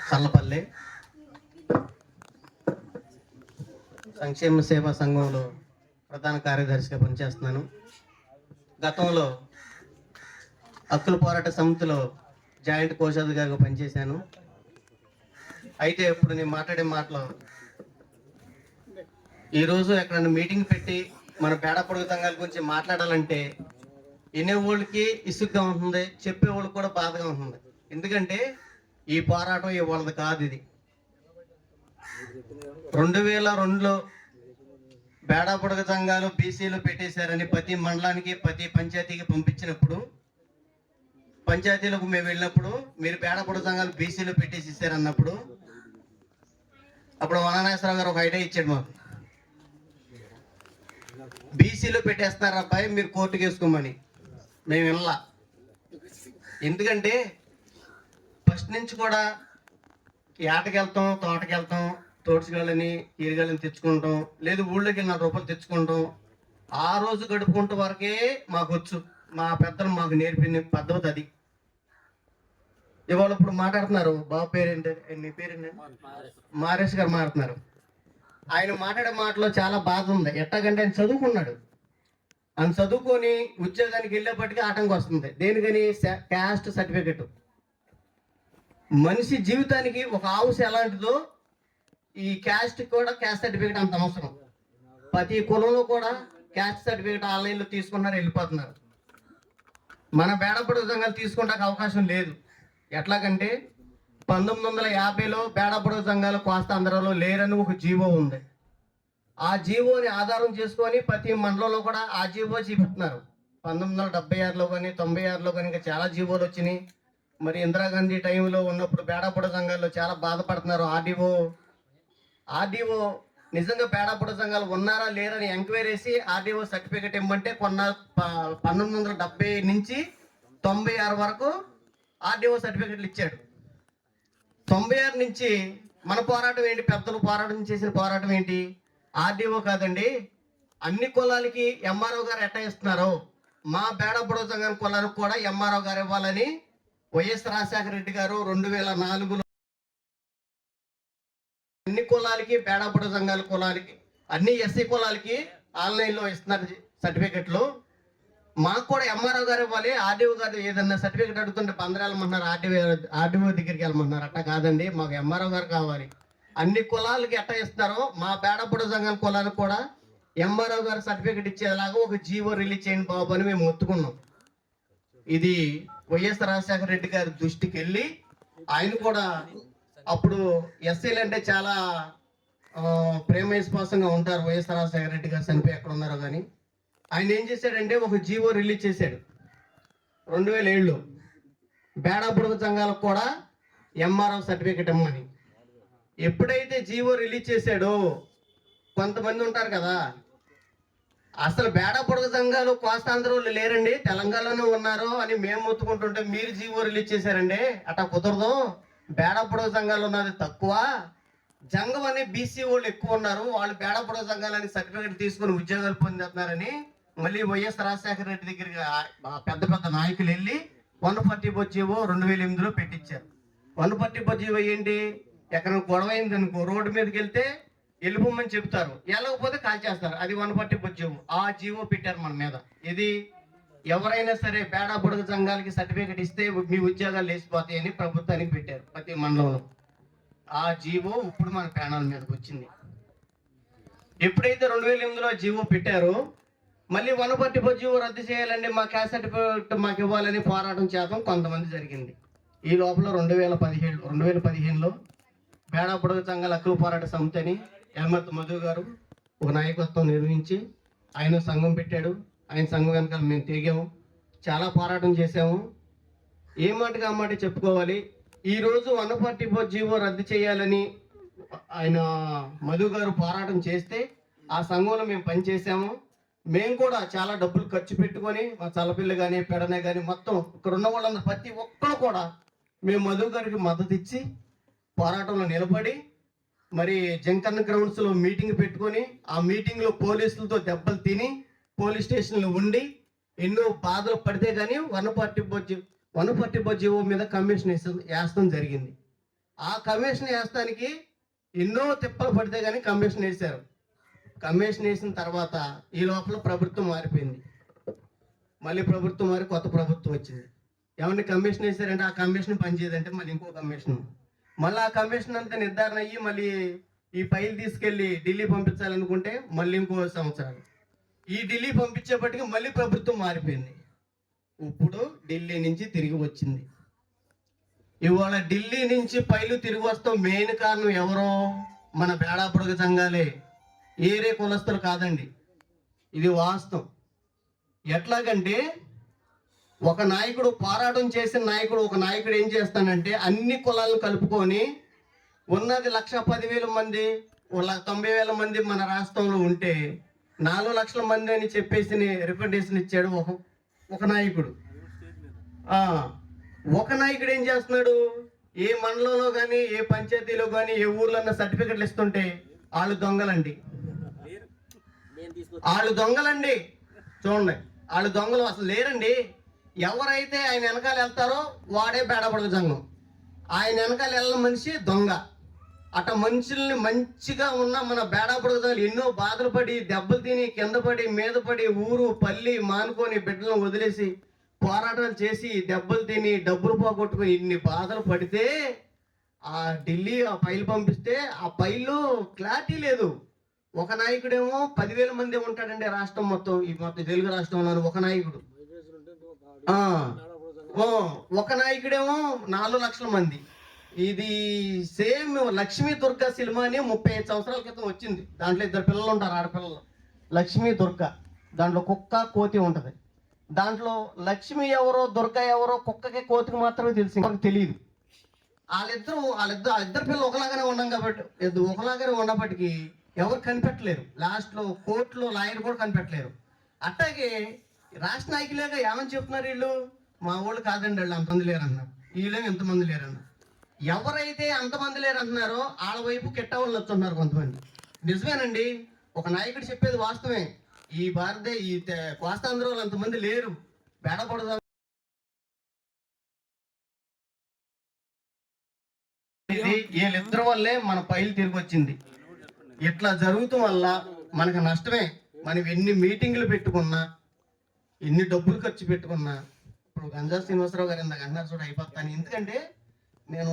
చల్లపల్లి సంక్షేమ సేవా సంఘంలో ప్రధాన కార్యదర్శిగా పనిచేస్తున్నాను. గతంలో హక్కుల పోరాట సమితిలో జాయింట్ కోశాధికారిగా పనిచేశాను. అయితే ఇప్పుడు నేను మాట్లాడే మాటలు ఈరోజు ఎక్కడన్నా మీటింగ్ పెట్టి మన పేడ పొడుగు సంఘాల గురించి మాట్లాడాలంటే వినేవాళ్ళకి ఇసుగ్గా ఉంటుంది, చెప్పేవాళ్ళకి కూడా బాధగా ఉంటుంది. ఎందుకంటే ఈ పోరాటం ఇవాళది కాదు. ఇది 2002లో బేడా పొడుగు సంఘాలు బీసీలు పెట్టేశారని ప్రతి మండలానికి ప్రతి పంచాయతీకి పంపించినప్పుడు, పంచాయతీలకు మేము వెళ్ళినప్పుడు మీరు బేడా పొడుగు సంఘాలు బీసీలు పెట్టేసి ఇస్తారన్నప్పుడు అప్పుడు వననాశ్వరరావు గారు ఒక ఐడియా ఇచ్చాడు మాకు. బీసీలో పెట్టేస్తున్నారు అబ్బాయి, మీరు కోర్టుకు వేసుకోమని. మేము వినలా. ఎందుకంటే ఫస్ట్ నుంచి కూడా ఏటకి వెళ్తాం, తోటకి వెళ్తాం, తోటసిగాళ్ళని ఈరగాళ్ళని తెచ్చుకుంటాం, లేదు ఊళ్ళోకి 4 రూపాయలు తెచ్చుకుంటాం. ఆ రోజు గడుపుకుంటూ వరకే మాకు వచ్చు. మా పెద్దలు మాకు నేర్పిన పద్ధతి అది. ఇవాళ ఇప్పుడు మాట్లాడుతున్నారు, బాబు పేరేంటి, నీ పేరేంటి, మారేష్ గారు మాట్లాడుతున్నారు. ఆయన మాట్లాడే మాటలో చాలా బాధ ఉంది. ఎట్టగంటే ఆయన చదువుకున్నాడు. ఆయన చదువుకొని ఉద్యోగానికి వెళ్ళేప్పటికీ ఆటంకం వస్తుంది. దేనికని? Caste certificate. మనిషి జీవితానికి ఒక ఆవుస ఎలాంటిదో ఈ క్యాస్ట్ కూడా క్యాస్ట్ సర్టిఫికేట్ అంత అవసరం. ప్రతి కులంలో కూడా క్యాస్ట్ సర్టిఫికేట్ ఆన్లైన్లో తీసుకున్నారు, వెళ్ళిపోతున్నారు. మన బేడా పొడుగు సంఘాలు తీసుకుంటానికి అవకాశం లేదు. ఎట్లాగంటే 1950లో బేడా పొడుగు సంఘాలు కోస్తాంధ్రలో లేరని ఒక జీవో ఉంది. ఆ జీవోని ఆధారం చేసుకొని ప్రతి మండలంలో కూడా ఆ జీవో చూపిస్తున్నారు. 1976లో కానీ 96లో కానీ ఇంకా చాలా జీవోలు వచ్చినాయి. మరి ఇందిరాగాంధీ టైంలో ఉన్నప్పుడు బేడా పొడుగు సంఘాల్లో చాలా బాధపడుతున్నారు. ఆర్డీఓ నిజంగా బేడా పొడుగు సంఘాలు ఉన్నారా లేరని ఎంక్వైరీ చేసి ఆర్డీఓ సర్టిఫికేట్ ఇవ్వమంటే 1970 నుంచి 96 వరకు ఆర్డీఓ సర్టిఫికెట్లు ఇచ్చాడు. 96 నుంచి మన పోరాటం ఏంటి? పెద్దలు పోరాటం చేసిన పోరాటం ఏంటి? ఆర్డీఓ కాదండి, అన్ని కులాలకి ఎంఆర్ఓ గారు ఎట్ట ఇస్తున్నారో మా బేడా పొడుగు సంఘం కులాలకు కూడా ఎంఆర్ఓ గారు ఇవ్వాలని వైఎస్ రాజశేఖర రెడ్డి గారు 2004లో అన్ని కులాలకి, బేడా పొడుగు సంఘాల కులాలకి, అన్ని ఎస్సీ కులాలకి ఆన్లైన్లో ఇస్తున్నారు సర్టిఫికెట్లు. మాకు కూడా ఎంఆర్ఓ గారు ఇవ్వాలి. ఆర్డీఓ గారు ఏదన్నా సర్టిఫికెట్ అడుగుతుంటే పందరాలమంటున్నారు, ఆర్డీఓ దగ్గరికి వెళ్ళమంటున్నారు. అట్లా కాదండి, మాకు ఎంఆర్ఓ గారు కావాలి. అన్ని కులాలకి ఎట్ట ఇస్తున్నారో మా బేడా పొడుగు సంఘం కులాలకు కూడా ఎంఆర్ఓ గారు సర్టిఫికెట్ ఇచ్చేలాగా ఒక జీవో రిలీజ్ చేయండి బాబు అని మేము ఒత్తుకున్నాం. ఇది వైఎస్ రాజశేఖర రెడ్డి గారి దృష్టికి వెళ్ళి ఆయన కూడా అప్పుడు ఎస్సీలు అంటే చాలా ప్రేమ విశ్వాసంగా ఉంటారు. వైఎస్ రాజశేఖర రెడ్డి గారు చనిపోయి ఎక్కడ ఉన్నారో కానీ ఆయన ఏం చేశాడంటే ఒక జీవో రిలీజ్ చేశాడు 2007లో. బేడా పొడుగు సంఘాలకు కూడా ఎంఆర్ఓ సర్టిఫికెట్ ఇమ్మని. ఎప్పుడైతే జీవో రిలీజ్ చేశాడో కొంతమంది ఉంటారు కదా, అసలు బేడా పొడుగు సంఘాలు కోస్తాంధ్రలో లేరండి, తెలంగాణలోనే ఉన్నారు అని మేము మొత్తుకుంటుంటే మీరు జీవో రిలీజ్ చేశారండి. అట్లా కుదరదు, బేడా పొడుగు సంఘాలు ఉన్నది తక్కువ, జంగం అని బీసీ వాళ్ళు ఎక్కువ ఉన్నారు, వాళ్ళు బేడా పొడుగు సంఘాలని సర్టిఫికెట్ తీసుకుని ఉద్యోగాలు పొందుతున్నారని మళ్ళీ వైఎస్ రాజశేఖర రెడ్డి దగ్గరికి పెద్ద పెద్ద నాయకులు వెళ్ళి 140 జీవో 2008లో పెట్టించారు. 140 జీవో ఏంటి? ఎక్కడ గొడవ అయింది అనుకో, రోడ్డు మీదకి వెళ్తే వెళ్ళిపోమని చెప్తారు, వెళ్ళకపోతే కాల్ చేస్తారు. అది 140 జీవో. ఆ జీవో పెట్టారు మన మీద. ఇది ఎవరైనా సరే బేడా పొడుగు సంఘాలకి సర్టిఫికెట్ ఇస్తే మీ ఉద్యోగాలు లేచిపోతాయని ప్రభుత్వానికి పెట్టారు ప్రతి మండలంలో. ఆ జీవో ఇప్పుడు మన ప్యానల్ మీదకి వచ్చింది. ఎప్పుడైతే 2008లో జీవో పెట్టారో మళ్ళీ 140 జీవో రద్దు చేయాలండి, మా క్యాస్ట్ సర్టిఫికెట్ మాకు ఇవ్వాలని పోరాటం చేద్దాం కొంతమంది జరిగింది. ఈ లోపల 2015లో బేడా పొడుగు సంఘాల హక్కుల పోరాట సమితి అని ఎల్మత్ మధు గారు ఒక నాయకత్వం నిర్వహించి ఆయన సంఘం పెట్టాడు. ఆయన సంఘం వెనకాల మేము తిరిగాము, చాలా పోరాటం చేసాము. ఏ మాటగా మాట చెప్పుకోవాలి. ఈరోజు 140 జీవో రద్దు చేయాలని ఆయన మధు గారు పోరాటం చేస్తే ఆ సంఘంలో మేము పనిచేసాము. మేము కూడా చాలా డబ్బులు ఖర్చు పెట్టుకొని మా చల్లపిల్ల కానీ పెడనే కానీ మొత్తం ఇక్కడ ఉన్న వాళ్ళందరూ ప్రతి ఒక్కరు కూడా మేము మధు గారికి మద్దతు ఇచ్చి పోరాటంలో నిలబడి మరి జంకన్న గ్రౌండ్స్లో మీటింగ్ పెట్టుకొని ఆ మీటింగ్లో పోలీసులతో దెబ్బలు తిని పోలీస్ స్టేషన్లో ఉండి ఎన్నో బాధలు పడితే కానీ 140 జీవో మీద కమిషన్ వేస్తాం జరిగింది. ఆ కమిషన్ వేస్తానికి ఎన్నో తిప్పలు పడితే కానీ కమిషన్ వేశారు. కమిషన్ వేసిన తర్వాత ఈ లోపల ప్రభుత్వం మారిపోయింది. మళ్ళీ ప్రభుత్వం మారి కొత్త ప్రభుత్వం వచ్చింది. ఏమన్నా కమిషన్ వేసారంటే ఆ కమిషన్ పనిచేయదంటే మళ్ళీ ఇంకో కమిషన్, మళ్ళీ ఆ కమిషన్ అంతా నిర్ధారణ అయ్యి మళ్ళీ ఈ ఫైల్ తీసుకెళ్ళి ఢిల్లీ పంపించాలనుకుంటే మళ్ళీ ఇంకో సంవత్సరాలు. ఈ ఢిల్లీ పంపించేపటికి మళ్ళీ ప్రభుత్వం మారిపోయింది. ఇప్పుడు ఢిల్లీ నుంచి తిరిగి వచ్చింది. ఇవాళ ఢిల్లీ నుంచి ఫైలు తిరిగి వస్తాం మెయిన్ కారణం ఎవరో మన బేడాపుడుగ సంఘాలే, ఏరే కులస్తులు కాదండి. ఇది వాస్తవం. ఎట్లాగంటే ఒక నాయకుడు పోరాటం చేసిన నాయకుడు, ఒక నాయకుడు ఏం చేస్తానంటే అన్ని కులాలను కలుపుకొని ఉన్నది 1,10,000 మంది 90,000 మంది మన రాష్ట్రంలో ఉంటే 4 లక్షల మంది అని చెప్పేసి రిప్రజెంటేషన్ ఇచ్చాడు ఒక నాయకుడు. ఒక నాయకుడు ఏం చేస్తున్నాడు, ఏ మండలంలో కానీ ఏ పంచాయతీలో కానీ ఏ ఊర్లో సర్టిఫికెట్లు ఇస్తుంటే వాళ్ళు దొంగలండి, వాళ్ళు దొంగలండి. చూడండి, వాళ్ళు దొంగలు అసలు లేరండి. ఎవరైతే ఆయన వెనకాల వెళ్తారో వాడే బేడబడుగు సంఘం. ఆయన వెనకాల వెళ్ళిన మనిషి దొంగ. అట మనుషుల్ని మంచిగా ఉన్న మన బేడాపుడుగు సంఘాలు ఎన్నో బాధలు పడి దెబ్బలు తిని కింద పడి మీద పడి ఊరు పల్లి మానుకొని బిడ్డలను వదిలేసి పోరాటాలు చేసి దెబ్బలు తిని డబ్బులు పోగొట్టుకుని ఇన్ని బాధలు పడితే ఆ ఢిల్లీ ఆ ఫైల్ పంపిస్తే ఆ ఫైల్లో క్లారిటీ లేదు. ఒక నాయకుడేమో 10,000 మంది ఉంటాడండి రాష్ట్రం మొత్తం, ఈ మొత్తం తెలుగు రాష్ట్రంలో ఒక నాయకుడు. ఒక నాయకుడేమో 4 లక్షల మంది. ఇది సేమ్ లక్ష్మీ దుర్గా సినిమా అని 35 సంవత్సరాల క్రితం వచ్చింది. దాంట్లో 2 పిల్లలు ఉంటారు, ఆడపిల్లలు. లక్ష్మీ దుర్గా, దాంట్లో కుక్క కోతి ఉంటుంది. దాంట్లో లక్ష్మి ఎవరో దుర్గా ఎవరో కుక్కకి కోతికి మాత్రమే తెలిసి మనకు తెలియదు. వాళ్ళిద్దరు పిల్లలు ఒకలాగానే ఉన్నాం కాబట్టి ఒకలాగానే ఉన్నప్పటికీ ఎవరు కనిపెట్టలేరు. లాస్ట్లో కోర్టులో లాయర్ కూడా కనిపెట్టలేరు. అట్లాగే రాష్ట్ర నాయకులేగా ఏమని చెప్తున్నారు వీళ్ళు, మా వాళ్ళు కాదండి వాళ్ళు అంతమంది లేరు అన్నారు, వీళ్ళేమో ఎంతమంది లేరన్నారు. ఎవరైతే అంతమంది లేరు అంటున్నారో వాళ్ళ వైపు కెట్టవాళ్ళు వస్తున్నారు కొంతమంది. నిజమేనండి, ఒక నాయకుడు చెప్పేది వాస్తవమే. ఈ ఈ కోస్తాంధ్రలో అంతమంది లేరు. బేడపడదా వీళ్ళిద్దరి వల్లే మన ఫైల్ తిరిగి వచ్చింది. ఇట్లా జరుగుతూ వల్ల మనకు నష్టమే. మనం ఎన్ని మీటింగ్లు పెట్టుకున్నా, ఎన్ని డబ్బులు ఖర్చు పెట్టుకున్నా, ఇప్పుడు గంజా శ్రీనివాసరావు గారు ఇందాక అన్నారు చూడ అయిపోతాను. ఎందుకంటే నేను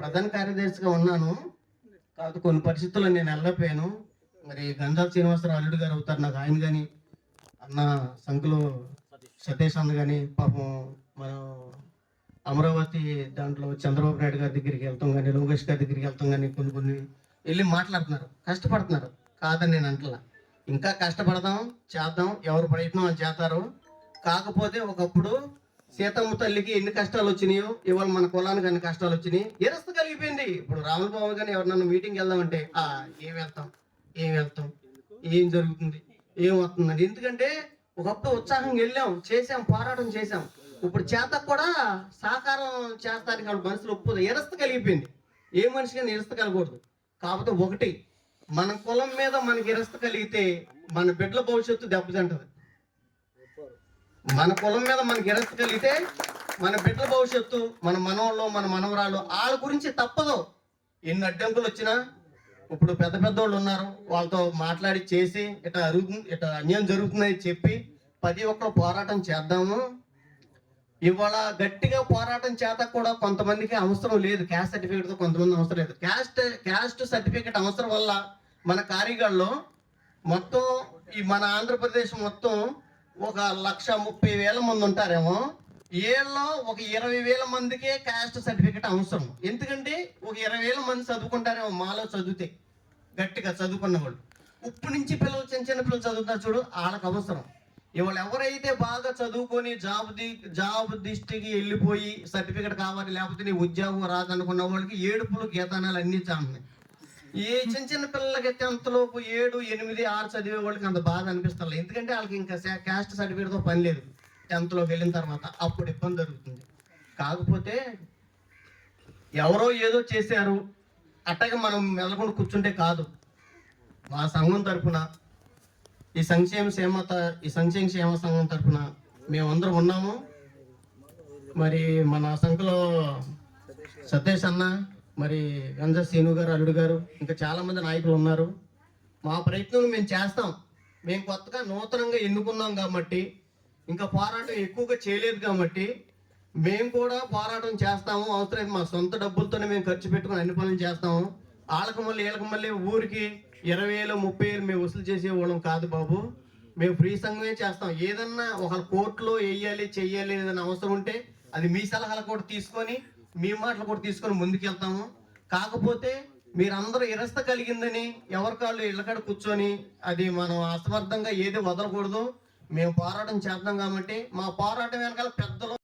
ప్రధాన కార్యదర్శిగా ఉన్నాను, కాకపోతే కొన్ని పరిస్థితుల్లో నేను వెళ్ళకపోయాను. మరి గంజా శ్రీనివాసరావు అల్లుడు గారు అవుతారు నాకు. ఆయన కానీ అన్న సంకులు సతీష్ అన్న కానీ పాపం మనం అమరావతి దాంట్లో చంద్రబాబు నాయుడు గారి దగ్గరికి వెళ్తాం కానీ లోకేష్ గారి దగ్గరికి వెళ్తాం కానీ కొన్ని వెళ్ళి మాట్లాడుతున్నారు, కష్టపడుతున్నారు. కాదని నేను అంటలా, ఇంకా కష్టపడదాం, చేద్దాం, ఎవరు ప్రయత్నం అని చేస్తారు. కాకపోతే ఒకప్పుడు సీతమ్మ తల్లికి ఎన్ని కష్టాలు వచ్చినాయో ఇవాళ మన కులానికి అన్ని కష్టాలు వచ్చినాయి. ఎరస్తు కలిగిపోయింది. ఇప్పుడు రాముల బాబు కానీ ఎవరినన్నా మీటింగ్ వెళ్దామంటే ఏం వెళ్తాం, ఏం జరుగుతుంది, ఏం వస్తుందండి. ఎందుకంటే ఒకప్పుడు ఉత్సాహంగా వెళ్ళాం, చేసాం, పోరాటం చేసాం. ఇప్పుడు చేతకు కూడా సహకారం చేస్తానికి వాళ్ళ మనసులో ఒప్పుదు. ఎరస్తు కలిగిపోయింది. ఏ మనిషిగా ఎరస్తు కలగకూడదు. కాకపోతే ఒకటి, మన కులం మీద మనకి ఎరస్తు కలిగితే మన బిడ్డల భవిష్యత్తు దెబ్బతింటది. మన కులం మీద మనకి ఎరస్తు కలిగితే మన బిడ్డల భవిష్యత్తు, మన మనవాళ్ళు మన మనవరాలు వాళ్ళ గురించి తప్పదు. ఎన్ని అడ్డంకులు వచ్చినా ఇప్పుడు పెద్దోళ్ళు ఉన్నారు, వాళ్ళతో మాట్లాడి చేసి ఇట్లా అన్యాయం జరుగుతుందని చెప్పి 10 ఒక్కరు పోరాటం చేద్దాము. ఇవాళ గట్టిగా పోరాటం చేత కూడా కొంతమందికి అవసరం లేదు క్యాస్ట్ సర్టిఫికేట్తో, కొంతమంది అవసరం లేదు. క్యాస్ట్ సర్టిఫికేట్ అవసరం వల్ల మన కారిగాల్లో మొత్తం ఈ మన ఆంధ్రప్రదేశ్ మొత్తం 1,30,000 మంది ఉంటారేమో. ఏళ్ళలో 20,000 మందికే క్యాస్ట్ సర్టిఫికేట్ అవసరం. ఎందుకంటే 20,000 మంది చదువుకుంటారేమో మాలో చదివితే, గట్టిగా చదువుకున్న వాళ్ళు. ఉప్పు నుంచి పిల్లలు చిన్న పిల్లలు చదువుతారు చూడు, వాళ్ళకి అవసరం. ఇవాళ ఎవరైతే బాగా చదువుకొని జాబ్ దిష్టికి వెళ్ళిపోయి సర్టిఫికేట్ కావాలి లేకపోతే నీ ఉద్యోగం రాదనుకున్న వాళ్ళకి ఏడుపులు గీతానాలు అన్ని చాన్నాయి. ఏ చిన్న పిల్లలకి 10th లోపు 7, 8, 6 చదివే వాళ్ళకి అంత బాధ అనిపిస్తారు. ఎందుకంటే వాళ్ళకి ఇంకా క్యాస్ట్ సర్టిఫికేట్తో పని లేదు. 10th లోకి వెళ్ళిన తర్వాత అప్పుడు ఇబ్బంది జరుగుతుంది. కాకపోతే ఎవరో ఏదో చేశారు అట్టగా మనం మెల్లకుండా కూర్చుంటే కాదు. మా సంఘం తరఫున ఈ సంక్షేమ క్షేమ సంఘం తరఫున మేమందరం ఉన్నాము. మరి మన సంఘంలో సతీష్ అన్న, మరి గంజా సీను గారు, అల్లుడు గారు, ఇంకా చాలామంది నాయకులు ఉన్నారు. మా ప్రయత్నం మేము చేస్తాం. మేము కొత్తగా నూతనంగా ఎన్నుకున్నాం కాబట్టి, ఇంకా పోరాటం ఎక్కువగా చేయలేదు కాబట్టి మేము కూడా పోరాటం చేస్తాము. అవసరమైతే మా సొంత డబ్బులతోనే మేము ఖర్చు పెట్టుకుని అన్ని పనులు చేస్తాము. వాళ్ళకి మళ్ళీ వీళ్ళకి మళ్ళీ ఊరికి 20,000 30,000 మేము వసూలు చేసేవాళ్ళం కాదు బాబు. మేము ఫ్రీ సంఘమే చేస్తాం. ఏదన్నా ఒక కోర్టులో వేయాలి చెయ్యాలి ఏదైనా అవసరం ఉంటే అది మీ సలహాలు కూడా తీసుకొని, మీ మాటలు కూడా తీసుకొని ముందుకెళ్తాము. కాకపోతే మీరందరూ ఇరస్త కలిగిందని ఎవరికాళ్ళు ఇళ్ళకాడ కూర్చొని అది మనం అసమర్థంగా ఏది వదలకూడదు. మేము పోరాటం చేద్దాం కాబట్టి మా పోరాటం వెనకాల పెద్దలు